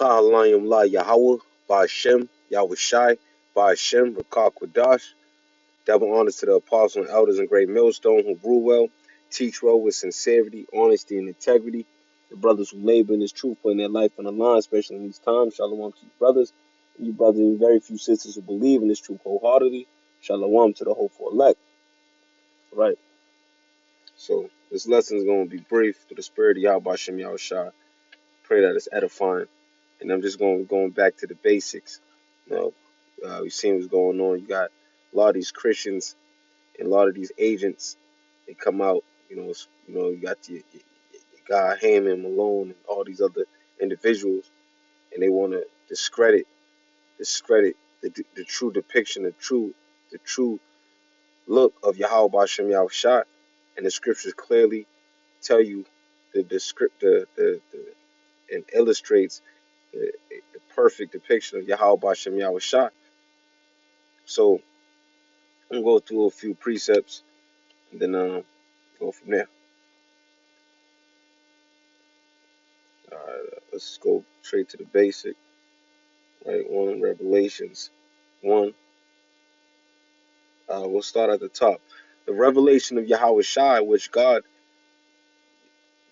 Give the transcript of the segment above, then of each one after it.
Kahalayim La Yahweh, Ba'ashem, Yahweh Shai, Ba'ashem, Rakah Kwadash. Double honors to the apostles and elders in Great Millstone who rule well, teach well with sincerity, honesty, and integrity. The brothers who labor in this truth, putting their life on the line, especially in these times. Shalom to you brothers, and you brothers and very few sisters who believe in this truth wholeheartedly. Shalom to the hopeful elect. Right. So this lesson is going to be brief through the spirit of Yahweh Shem Yahweh Shai. Pray that it's edifying. And I'm just going back to the basics. You know, we've seen what's going on. You got a lot of these Christians and a lot of these agents. They come out. You got your guy Hammond, Malone, and all these other individuals, and they want to discredit the true depiction, the true look of Yahweh Bashem Yahushua, and the scriptures clearly tell you the and illustrates the perfect depiction of Yahweh Bashem Yahushua. So I'm gonna go through a few precepts and then go from there. Let's go straight to the basic. Right, one Revelations 1. We'll start at the top. The revelation of Yahweh Shai, which God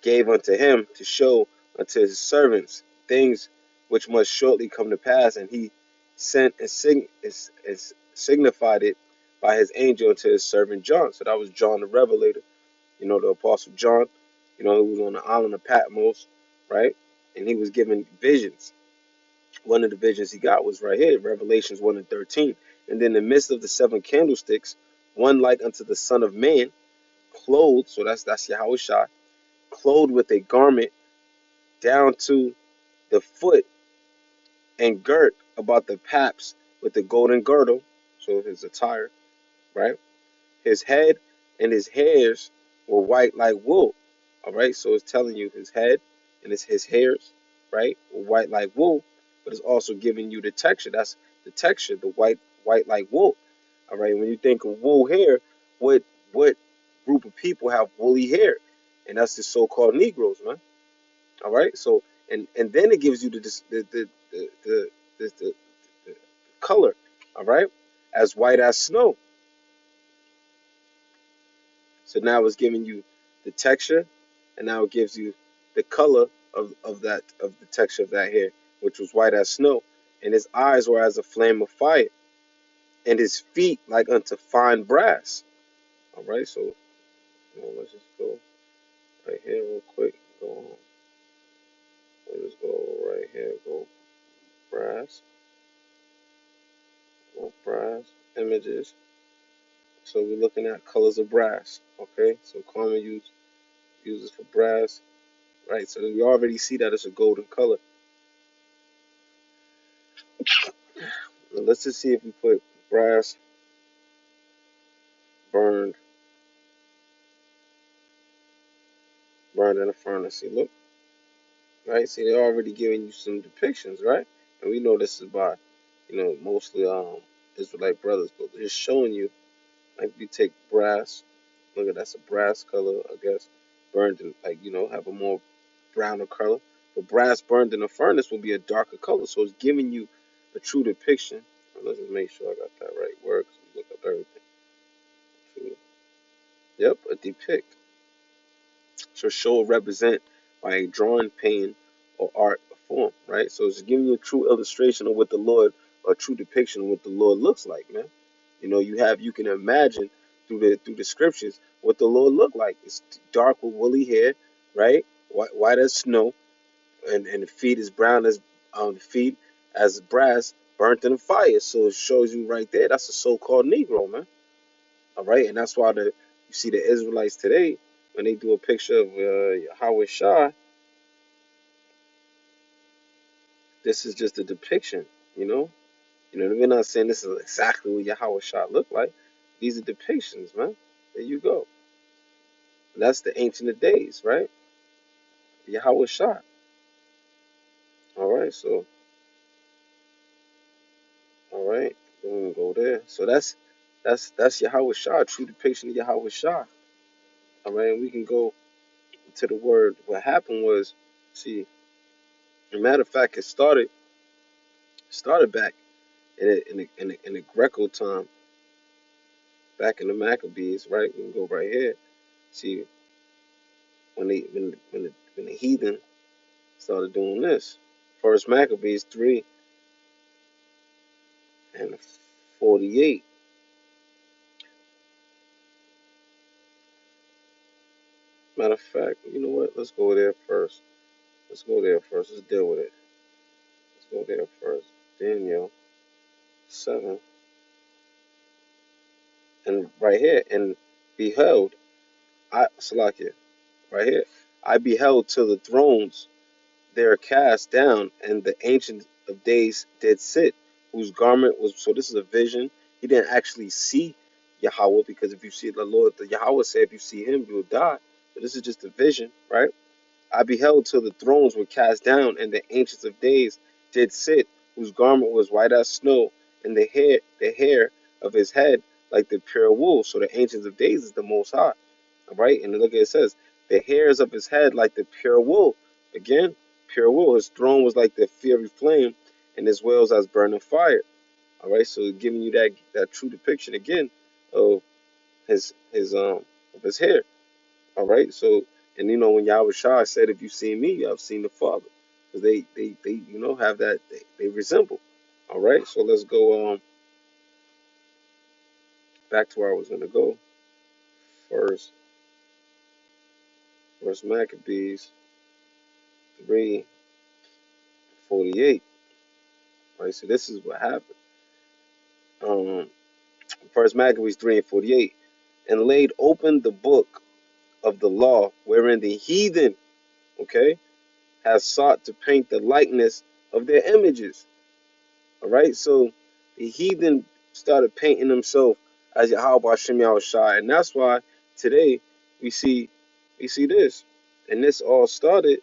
gave unto him to show unto his servants things which must shortly come to pass, and he sent and signified it by his angel unto his servant John. So that was John the Revelator, the Apostle John, who was on the island of Patmos, right? And he was given visions. One of the visions he got was right here, Revelations 1 and 13. And in the midst of the 7 candlesticks, one like unto the Son of Man, clothed, so that's Yahweh Shai, clothed with a garment down to the foot, and girt about the paps with the golden girdle, so his attire, right? His head and his hairs were white like wool. All right, so it's telling you his head and his hairs, right, were white like wool, but it's also giving you the texture. That's the texture, the white like wool. All right, when you think of wool hair, what group of people have woolly hair? And that's the so-called Negroes, man. All right, so and then it gives you the color, all right, as white as snow. So now it's giving you the texture, and now it gives you the color of the texture of that hair, which was white as snow. And his eyes were as a flame of fire, and his feet like unto fine brass. All right, so let's just go right here real quick. Go on. Let's go right here. Go brass. Go brass images. So we're looking at colors of brass. Okay, so common uses for brass. Right, so we already see that it's a golden color. Now let's just see if we put brass burned in a furnace. See, look, right? See, they're already giving you some depictions, right? And we know this is by, mostly Israelite brothers, but they're showing you, like, you take brass. Look at that's a brass color, I guess, burned in, have a more browner color. But brass burned in a furnace will be a darker color, so it's giving you a true depiction. Let's just make sure I got that right word, because we look up everything. True. Yep, a depict. So show or represent by a drawing, painting, or art form, right? So it's giving you a true illustration of what the Lord, or a true depiction of what the Lord looks like, man. You can imagine through the scriptures what the Lord looked like. It's dark with woolly hair, right? White as snow, and the feet is brown as the feet as brass burnt in the fire. So it shows you right there that's a so-called Negro, man. All right, and that's why you see the Israelites today when they do a picture of Yahweh Shai. This is just a depiction, We're not saying this is exactly what Yahweh Shai looked like. These are depictions, man. There you go. And that's the Ancient of Days, right? Yahweh Shai. All right, so all right, then we can go there. So that's Yahweh Shai, true depiction of Yahweh Shai. All right, and we can go to the word. What happened was, see, As a matter of fact, it started back in the Greco time, back in the Maccabees, right? We can go right here. See when the heathen started doing this. First Maccabees 3:48. Matter of fact, you know what? Let's go there first. Let's go there first. Let's deal with it. Let's go there first. Daniel 7. And right here, and beheld, Salakia, right here, I beheld till the thrones they are cast down, and the Ancient of Days did sit, whose garment was. So this is a vision. He didn't actually see Yahweh, because if you see the Lord, the Yahweh said, if you see him, you will die. So this is just a vision, right? I beheld till the thrones were cast down, and the Ancients of Days did sit, whose garment was white as snow, and the hair of his head like the pure wool. So the Ancients of Days is the Most High, all right? And look at it says, the hairs of his head like the pure wool. Again, pure wool. His throne was like the fiery flame, and his wheels as burning fire. All right, so giving you that true depiction again of his hair. All right, so and when Yahweh Shah said, "If you see me, you have seen the Father," because they have that they resemble. All right, so let's go back to where I was gonna go first. First Maccabees 3:48. Right, so this is what happened. Um, First Maccabees 3:48, and laid open the book of the law, wherein the heathen, okay, has sought to paint the likeness of their images. All right, so the heathen started painting themselves as Yahweh Hashem Yahushai, and that's why today we see this, and this all started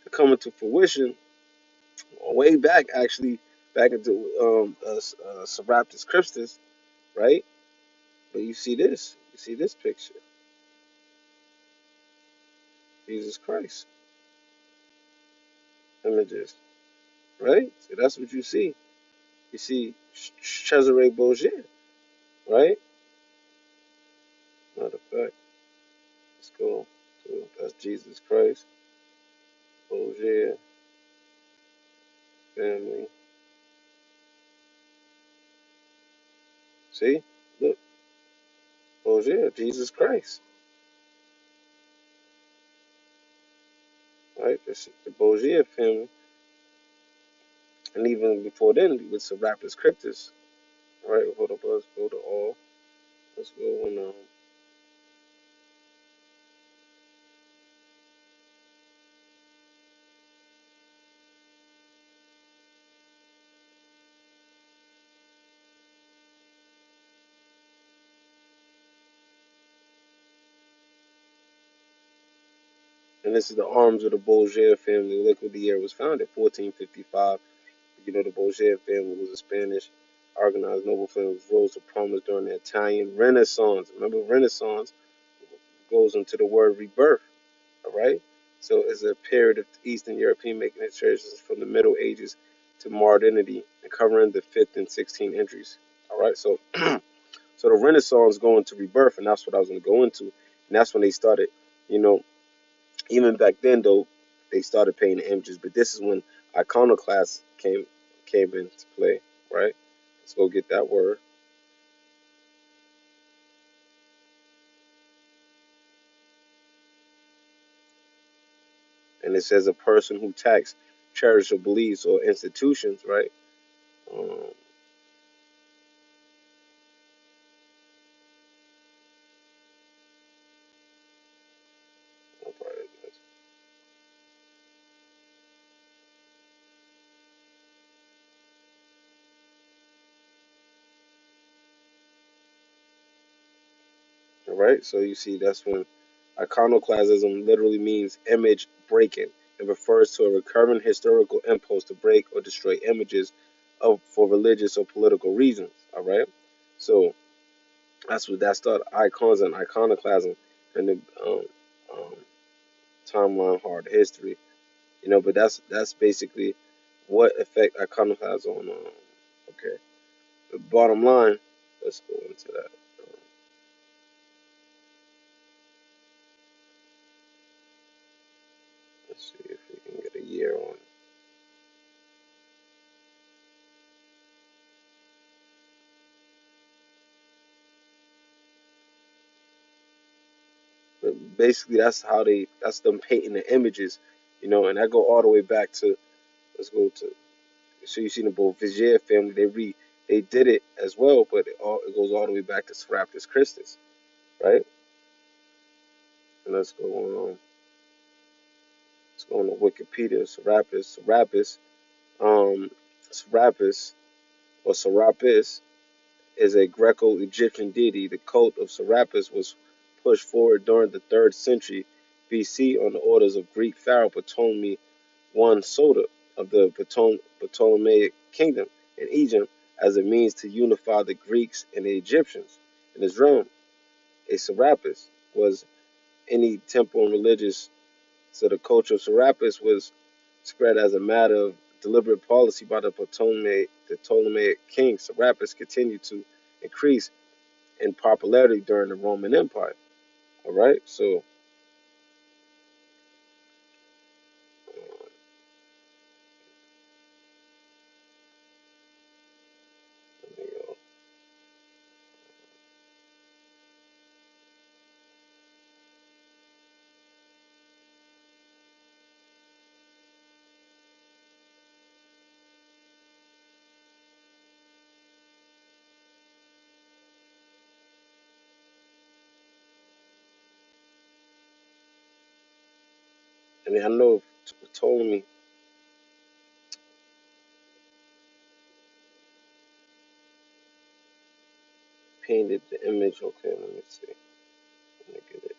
to come into fruition way back, actually, back into Serapis Christus, right? But you see this picture, Jesus Christ images, right? So that's what you see. You see Cesare Borgia, right? Matter of fact, let's go to that's Jesus Christ, Borgia family. See, look, Borgia, Jesus Christ, right? This is the Borgia family, and even before then with Serapis Christus, right? Hold up, let's go to all. Let's go and this is the arms of the Borgia family. Look what the year was founded, 1455. The Borgia family was a Spanish organized noble family which rose to prominence during the Italian Renaissance. Remember, Renaissance goes into the word rebirth, all right? So it's a period of Eastern European making its transition from the Middle Ages to modernity and covering the 5th and 16th centuries, all right? So, so the Renaissance going to rebirth, and that's what I was going to go into. And that's when they started, you know, even back then, though, they started painting images, but this is when iconoclasts came into play, right? Let's go get that word. And it says a person who attacks cherished beliefs or institutions, right? Um, all right, so you see that's when iconoclasm literally means image breaking and refers to a recurrent historical impulse to break or destroy images for religious or political reasons. All right, so that's what that started, icons and iconoclasm, and the um, timeline hard history. But that's basically what effect Akanu has on. Okay, the bottom line. Let's go into that. Um, let's see if we can get a year on it. But basically, that's them painting the images, and that go all the way back to. Let's go to. So you see the both Vizier family, they did it as well, but it goes all the way back to Serapis Christus, right? And let's go on to Wikipedia. Um, Serapis or Serapis is a Greco-Egyptian deity. The cult of Serapis was pushed forward during the 3rd century BC on the orders of Greek pharaoh Ptolemy I Soter of the Ptolemaic kingdom in Egypt as a means to unify the Greeks and the Egyptians. In his realm, a Serapis was any temple and religious. So the culture of Serapis was spread as a matter of deliberate policy by the Ptolemaic king. Serapis continued to increase in popularity during the Roman Empire. All right, so I know Ptolemy painted the image. Okay, let me see. Let me get it.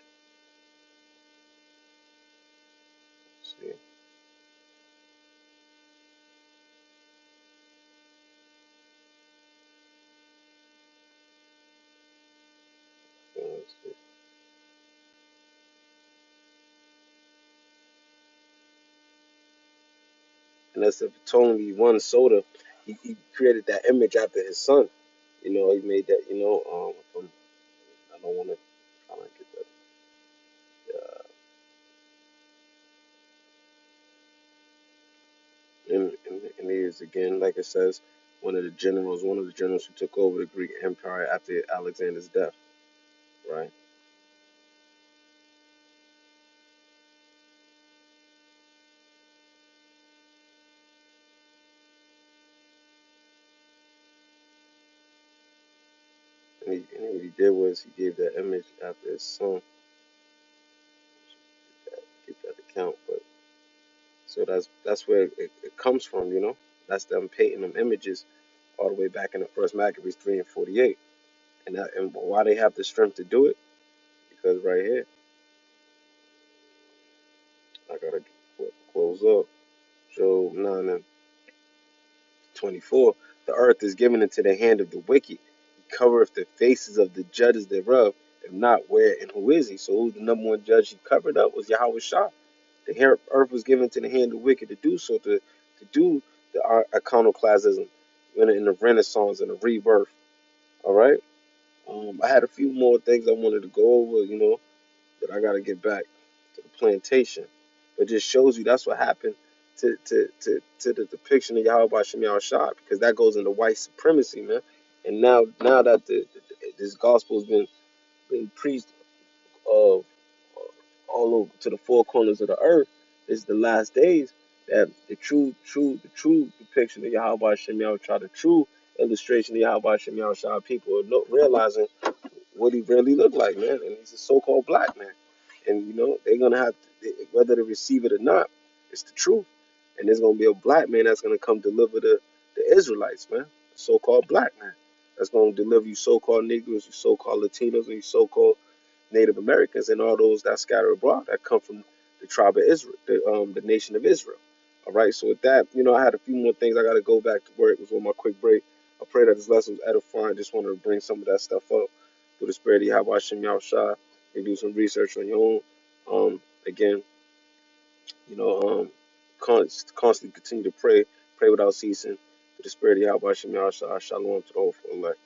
See. Let's see. And that's if Ptolemy one Soda, he created that image after his son. He made that. I don't want to try to get that. And he is again, like it says, one of the generals who took over the Greek Empire after Alexander's death. Right. And what he did was he gave that image after his son. Get that account, but so that's where it comes from. That's them painting them images all the way back in the first Maccabees 3 and 48, and why they have the strength to do it because right here I gotta close up Job 9 and 24. The earth is given into the hand of the wicked. He covereth the faces of the judges thereof. If not, where and who is he? So who's the number one judge he covered up was Yahweh Shah. The earth was given to the hand of the wicked to do so, to do the iconoclasm in the Renaissance and the rebirth. All right. I had a few more things I wanted to go over, that I got to get back to the plantation. But it just shows you that's what happened to the depiction of Yahweh by Shem Shah, because that goes into white supremacy, man. And now that this gospel has been preached of all over to the four corners of the earth, is the last days that the true depiction of Yahweh Shem Shah, the true illustration of Yahweh Shem Shah, people are realizing what he really looked like, man. And he's a so-called black man. And they're gonna have whether they receive it or not, it's the truth. And there's gonna be a black man that's gonna come deliver the Israelites, man. A so-called black man that's gonna deliver you so-called Negroes, you so-called Latinos, and you so-called Native Americans, and all those that scatter abroad that come from the tribe of Israel, the nation of Israel. All right. So with that, I had a few more things. I got to go back to work. It was on my quick break. I pray that this lesson was edifying. Just wanted to bring some of that stuff up through the spirit of Yahweh Shem Yahushua. You do some research on your own. Again, you know, um, constantly continue to pray without ceasing. To the spirit of Yahweh Shem Yahshua, Shalom to the whole full elect.